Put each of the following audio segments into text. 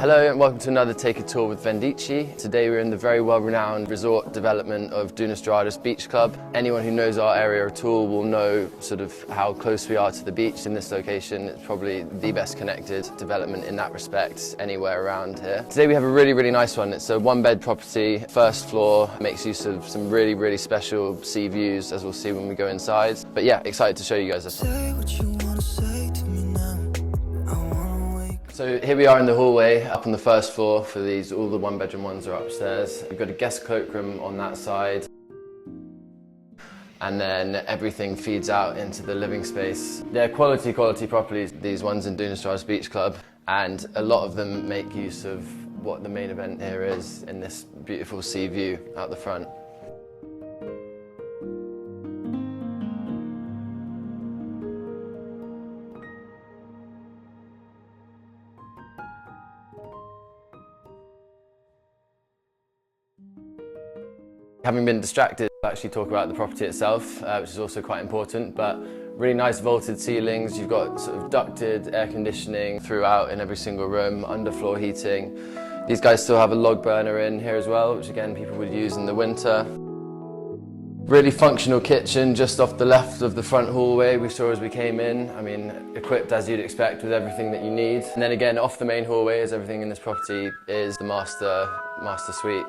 Hello and welcome to another Take a Tour with Vendici. Today we're in the very well-renowned resort development of Dunas Douradas Beach Club. Anyone who knows our area at all will know sort of how close we are to the beach in this location. It's probably the best connected development in that respect anywhere around here. Today we have a really nice one. It's a one-bed property, first floor, makes use of some really special sea views, as we'll see when we go inside. But yeah, excited to show you guys this one. So here we are in the hallway up on the first floor for these. All the one-bedroom ones are upstairs. We've got a guest cloakroom on that side. And then everything feeds out into the living space. They're quality properties, these ones in Dunas Douradas Beach Club. And a lot of them make use of what the main event here is in this beautiful sea view out the front. Having been distracted, I'll actually talk about the property itself, which is also quite important, but really nice vaulted ceilings. You've got sort of ducted air conditioning throughout in every single room, underfloor heating. These guys still have a log burner in here as well, which again people would use in the winter. Really functional kitchen just off the left of the front hallway we saw as we came in. I mean, equipped as you'd expect with everything that you need. And then again, off the main hallway, as everything in this property is the master suite.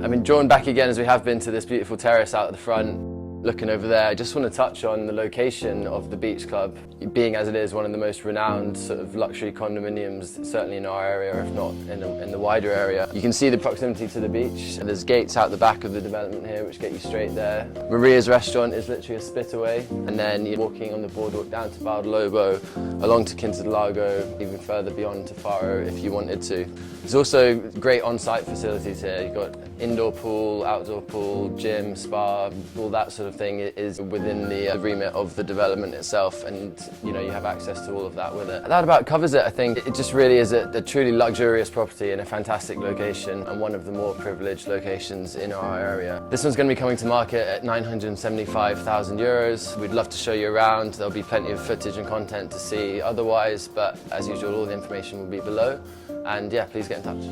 I've been drawn back again, as we have been, to this beautiful terrace out at the front. Looking over there, I just want to touch on the location of the beach club, being as it is one of the most renowned sort of luxury condominiums, certainly in our area, if not in the wider area. You can see the proximity to the beach. There's gates out the back of the development here which get you straight there. Maria's restaurant is literally a spit away, and then you're walking on the boardwalk down to Lobo, along to Quinta do Lago, even further beyond to Faro if you wanted to. There's also great on-site facilities here. You've got indoor pool, outdoor pool, gym, spa, all that sort of thing is within the remit of the development itself, and you know, you have access to all of that with it. That about covers it, I think. It just really is a truly luxurious property in a fantastic location, and one of the more privileged locations in our area. This one's going to be coming to market at €975,000. We'd love to show you around. There'll be plenty of footage and content to see otherwise, but as usual, all the information will be below. And yeah, please get in touch.